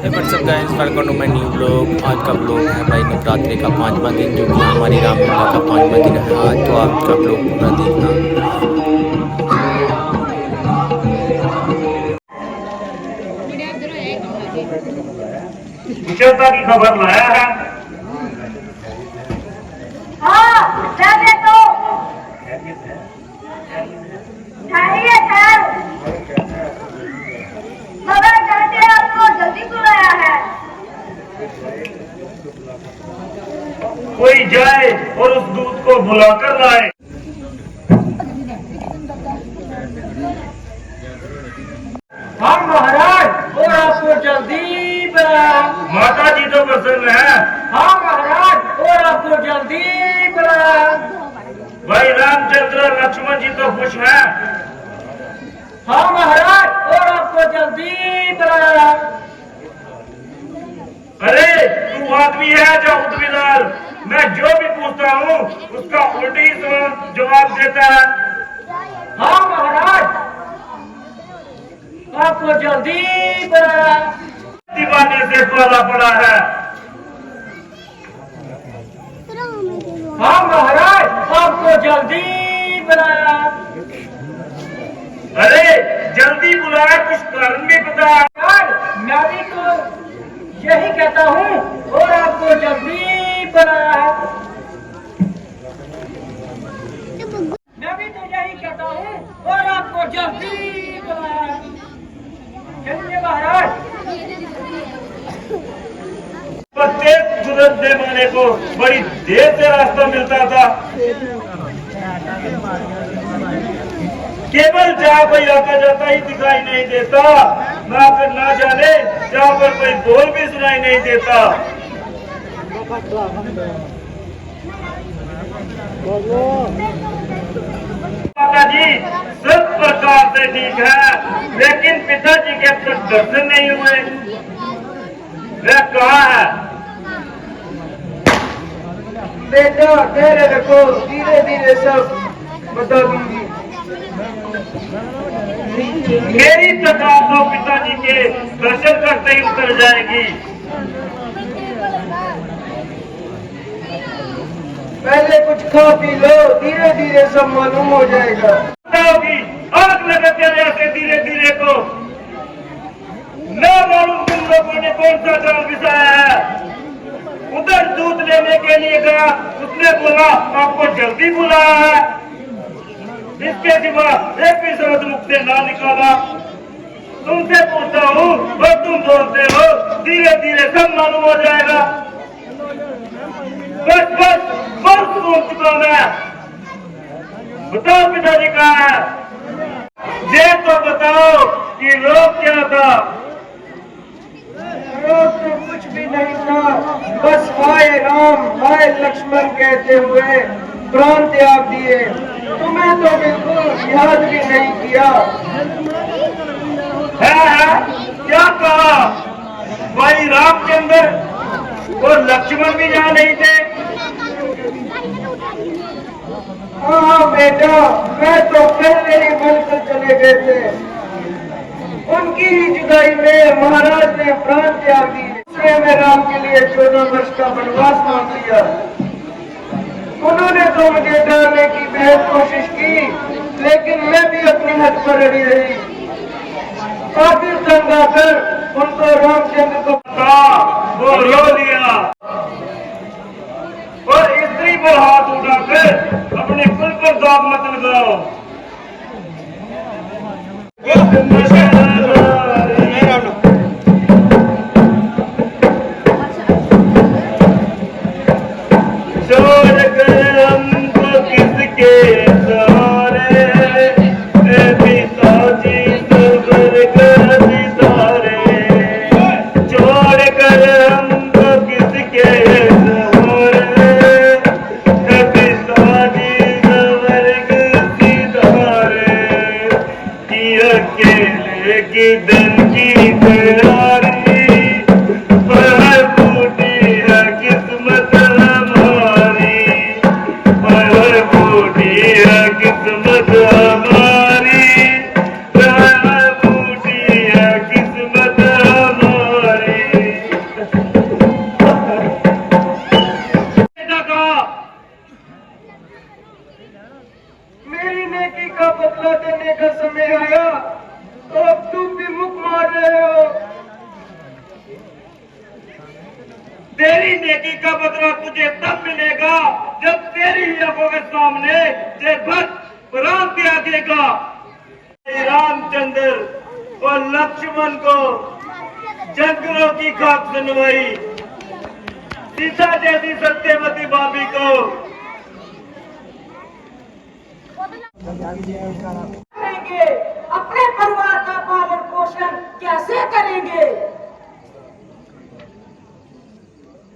WhatsApp guys, welcome to my new blog. आज का blog है भाई नवरात्रि का 5वां दिन, जो कि हमारी रामलीला का 5वां दिन है आज। तो आपका ब्लॉग पूरा देखना। कुशलता की खबर लाया है। हाँ, जाने तो खैरियत है। मगर चाचा आपको जल्दी बुलाया है। कोई जाए और उस दूत को बुलाकर लाए। हाँ महाराज, और आपको जल्दी बुलाया। माता जी तो प्रसन्न है। हाँ महाराज, और आपको जल्दी बुलाया। भाई रामचंद्र लक्ष्मण जी तो खुश हैं। हाँ महाराज, और आपको जल्दी बुलाया। अरे तू आदमी है या उद्विदार? मैं जो भी पूछता हूँ उसका उल्टी जवाब देता है। हाँ महाराज, आपको जल्दी बुलाया। दीवाने से पाला पड़ा है। हाँ महाराज, आपको जल्दी बुलाया। अरे जल्दी बुलाए, कुछ कारण भी बता। मैं भी तो यही कहता हूँ, और आपको जल्दी बुलाया। मैं भी तो यही कहता हूँ, और आपको जल्दी बुलाया। चलिए महाराज। प्रत्येक गुजरने वाले को बड़ी देर से रास्ता मिलता था। केवल जहाँ कोई आता जाता ही दिखाई नहीं देता, ना फिर ना जाने जहाँ पर कोई बोल भी सुनाई नहीं देता। माता जी सब प्रकार से ठीक है, लेकिन पिताजी के कुछ दर्शन नहीं हुए। वह कहाँ है? बेटा धैर्य रखो, धीरे धीरे सब बता दूंगी। मेरी तकलीफ तो पिताजी के दर्शन करते ही उतर जाएगी। पहले कुछ खा पी लो, धीरे धीरे सब मालूम हो जाएगा। होगी आग लगाते हैं ऐसे धीरे धीरे को। न मालूम तुम लोगों ने कौन सा जाल बिछाया है। उधर दूध लेने के लिए गया, उसने बोला आपको जल्दी बुलाया है। इसके सिवा एक भी शब्द मुख से ना निकाला। तुमसे पूछता हूँ और तुम बोलते हो धीरे धीरे सब मालूम हो जाएगा। बस बस बस सुन चुका मैं। बताओ पिताजी कहाँ है? ये तो बताओ कि रोग क्या था? रोग तो कुछ भी नहीं था, बस हाय राम हाय लक्ष्मण कहते हुए प्राण त्याग दिए। तुम्हें तो बिल्कुल याद भी नहीं किया। है क्या कहा? भाई रामचंद्र और लक्ष्मण भी यहाँ नहीं थे? हाँ बेटा, मैं तो पहले ही बनकर चले गए थे। उनकी ही जुदाई में महाराज ने प्राण त्याग दिए। इसलिए मैं राम के लिए 14 वर्ष का वनवास मांग लिया। उन्होंने तो मुझे डालने की बेहद कोशिश की, लेकिन मैं भी अपनी हद पर अड़ी रही। आखिर तंग आकर उनको रामचंद्र को वो रो लिया और स्त्री पर हाथ उठाकर अपने कुल पर दाग मत लगाओ। छोड़ कर हमको किसके सहारे, पिताजी सबर कर सितारे। नेकी का बदला तुझे तब मिलेगा जब तेरी ही आंखों के सामने ये भक्त प्राण त्यागेगा। रामचंद्र और लक्ष्मण को जंगलों की खाक सुनवाई, सीता जैसी सत्यवती भाभी को करेंगे, अपने परिवार का पालन पोषण कैसे करेंगे?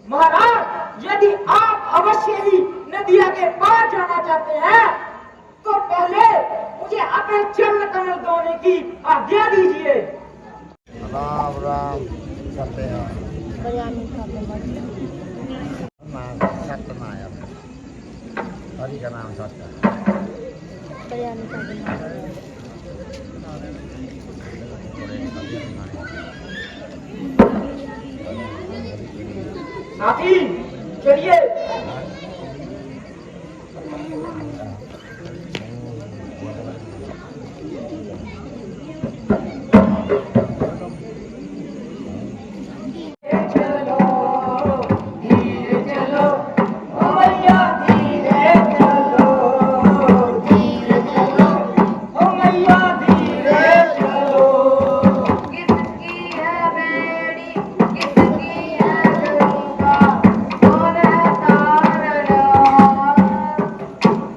महाराज, यदि आप अवश्य ही नदिया के पार जाना चाहते हैं तो पहले मुझे अपने चरण कमल धोने की आज्ञा दीजिए। राम राम करते हैं सत्यनारायण, हरि का नाम सत्य है। साथी चलिए। किसकी है बेड़ी, किसकी है डोका, कौन है तार लहार,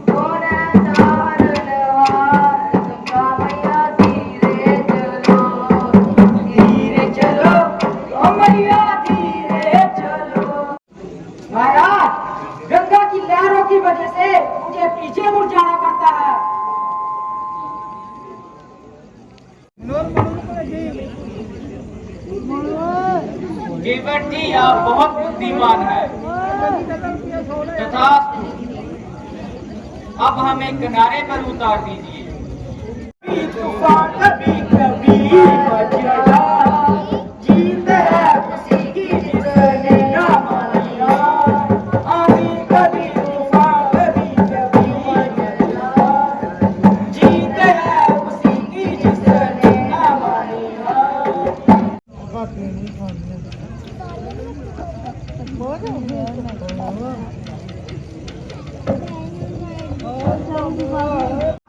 कौन है तार लहार, गंगा मैया धीरे चलो, धीरे चलो ओ मैया धीरे चलो। महाराज, गंगा की लहरों की वजह से मुझे पीछे मुड़ जाना पड़ता है। गिरबट जी आप बहुत बुद्धिमान है। तथा अब हमें किनारे पर उतार दीजिए। तूफान कभी कभी मचला, जीत है किसी की जिसने ना माना। आंधी कभी तूफान कभी कभी मचला, जीत है किसी की जिसने ना माना।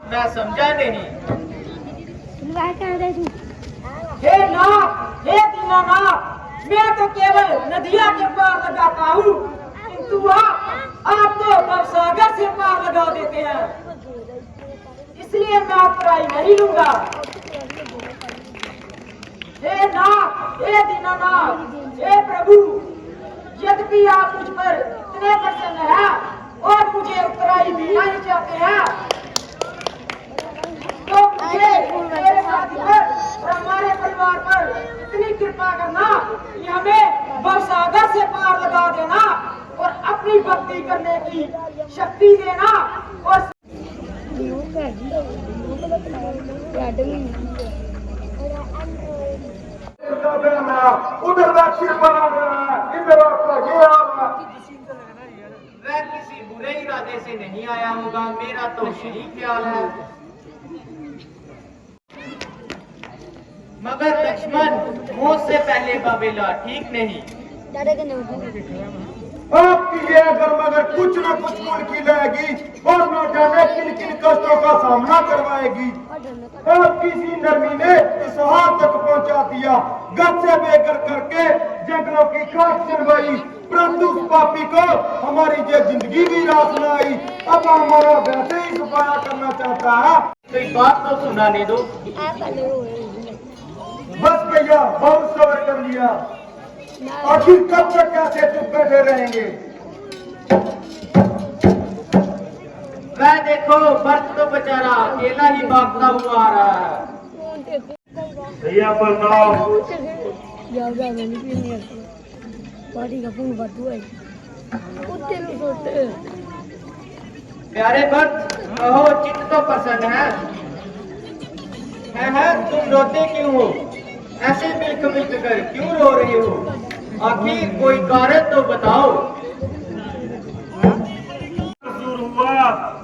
मैं समझा नहीं। हे नाथ, हे दीनानाथ, मैं तो केवल नदिया के पार लगाता हूँ, किंतु आप तो भवसागर से पार लगा देते हैं, इसलिए मैं आपराई नहीं लूंगा। हे नाथ, हे दीनानाथ, हे प्रभु, यद्यपि आप मुझ पर इतने प्रसन्न हैं और मुझे उत्तराई देना ही चाहते हैं, तो मुझे मेरे साथी पर और हमारे परिवार पर इतनी कृपा करना कि हमें भवसागर से पार लगा देना और अपनी भक्ति करने की शक्ति देना। और उधर दक्षिण बना रहा है, इधर आपका ये हाल है। वह किसी बुरे इरादे से नहीं आया होगा, मेरा तो यही ख्याल है। मगर लक्ष्मण, मौत से पहले का बेला ठीक नहीं। आपकी ये अगर मगर कुछ न कुछ मुल्की लाएगी और न जाने किन किन कष्टों का सामना करवाएगी। आपकी सी नरमी ने इस हाथ तक पहुंचा दिया, गद से बेघर करके जंगलों की खाक सुनवाई, परंतु उस पापी को हमारी ये जिंदगी भी रास न आई। अब हमारा वैसे ही सफाया करना चाहता है। कोई बात तो सुनाने दो। बस भैया, बहुत सब्र कर लिया, आखिर कब तक कैसे चुप बैठे रहेंगे। वह देखो, भरत तो बेचारा अकेला ही भागता हुआ आ रहा है। भैया बताओ, प्यारे भक्त, कहो चित्त तो प्रसन्न है। तुम रोते क्यों हो? ऐसे मिल्क मिल्क कर क्यों रो रहे हो? आखिर कोई कारण तो बताओ। कसूर हुआ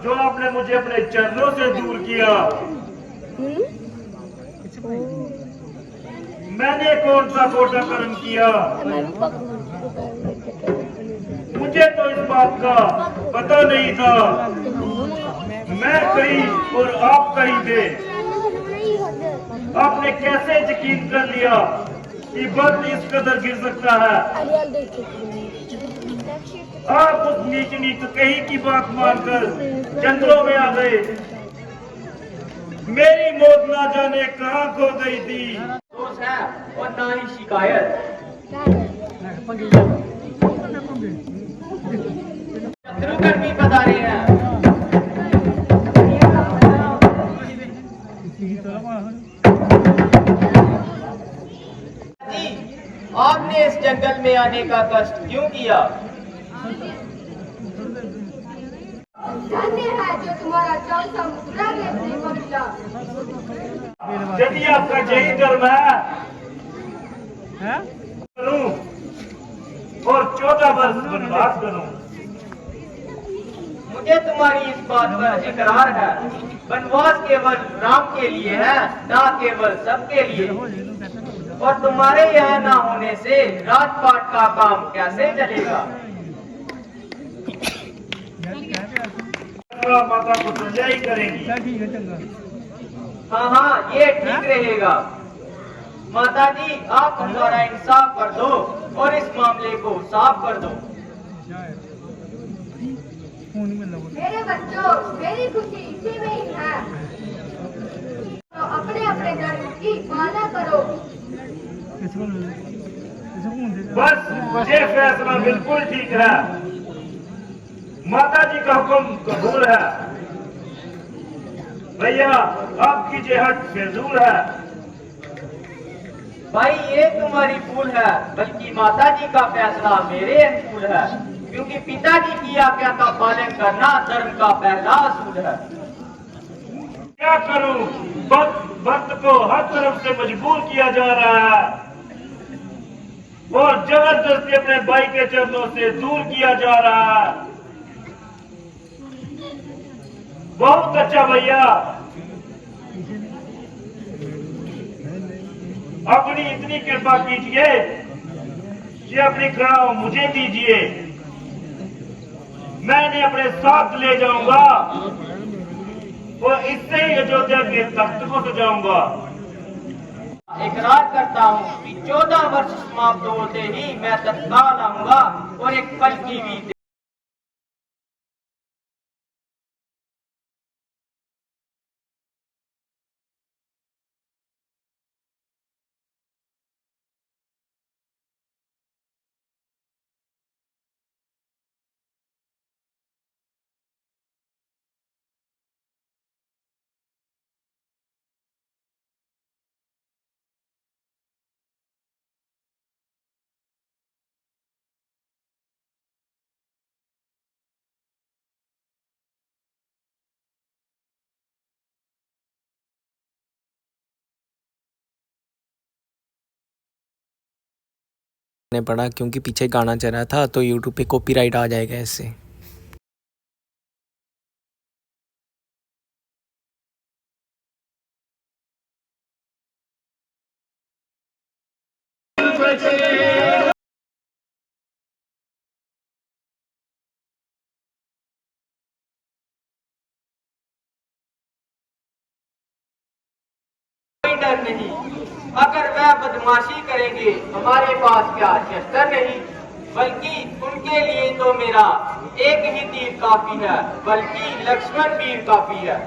जो आपने मुझे अपने चरणों से दूर किया। मैंने कौन सा खोटा कर्म किया मुझे तो इस बात का पता नहीं था। मैं कहीं और आप कहीं थे। आपने कैसे यकीन कर लिया कि वक्त इस कदर गिर सकता है? आप उस नीच नीच कहीं की बात मानकर जंगलों में आ गए। मेरी मौत ना जाने कहाँ खो गई थी। दोष है और ना ही शिकायत। शत्रुघ्न भी पधारे हैं। जी, आपने इस जंगल में आने का कष्ट क्यों किया? धन्य है जो तुम्हारा चौथा मुद्रा देखने को मिला। यदि आपका यही धर्म है करूं और 14 वर्ष वनवास करूं। मुझे तुम्हारी इस बात पर इकरार है। वनवास केवल राम के लिए है, ना केवल सबके लिए। और तुम्हारे यहाँ ना होने से राजपाट का काम कैसे चलेगा? माता को सजा ही करेंगी। हाँ हाँ, ये ठीक रहेगा। माता जी, आप हमारा इंसाफ कर दो और इस मामले को साफ कर दो। मेरे बच्चों, मेरी खुशी इसी में ही है। तो अपने अपने धर्म की पालना करो। बस ये फैसला बिल्कुल ठीक है। माता जी का हुक्म कबूल है। भैया, आपकी जेहट फिजूल है। भाई, ये तुम्हारी भूल है, बल्कि माता जी का फैसला मेरे अनुकूल है, क्योंकि पिताजी की आज्ञा का पालन करना धर्म का पहला असूल है। क्या करूं? वक्त को हर तरफ से मजबूर किया जा रहा है और जबरदस्ती अपने भाई के चरणों से दूर किया जा रहा है। बहुत अच्छा भैया, अपनी इतनी कृपा कीजिए कि अपनी कड़ाह मुझे दीजिए। मैं इन्हें अपने साथ ले जाऊंगा और इससे ही अयोध्या के तख्त को सजाऊंगा। इकरार करता हूँ कि 14 वर्ष समाप्त होते ही मैं तत्काल आऊंगा और एक पल की भी ने पड़ा क्योंकि पीछे गाना चल रहा था तो यूट्यूब पे कॉपीराइट आ जाएगा इससे। कोई डर नहीं। अगर वह बदमाशी करेंगे, हमारे पास क्या शस्त्र नहीं, बल्कि उनके लिए तो मेरा एक ही तीर काफी है, बल्कि लक्ष्मण वीर काफी है।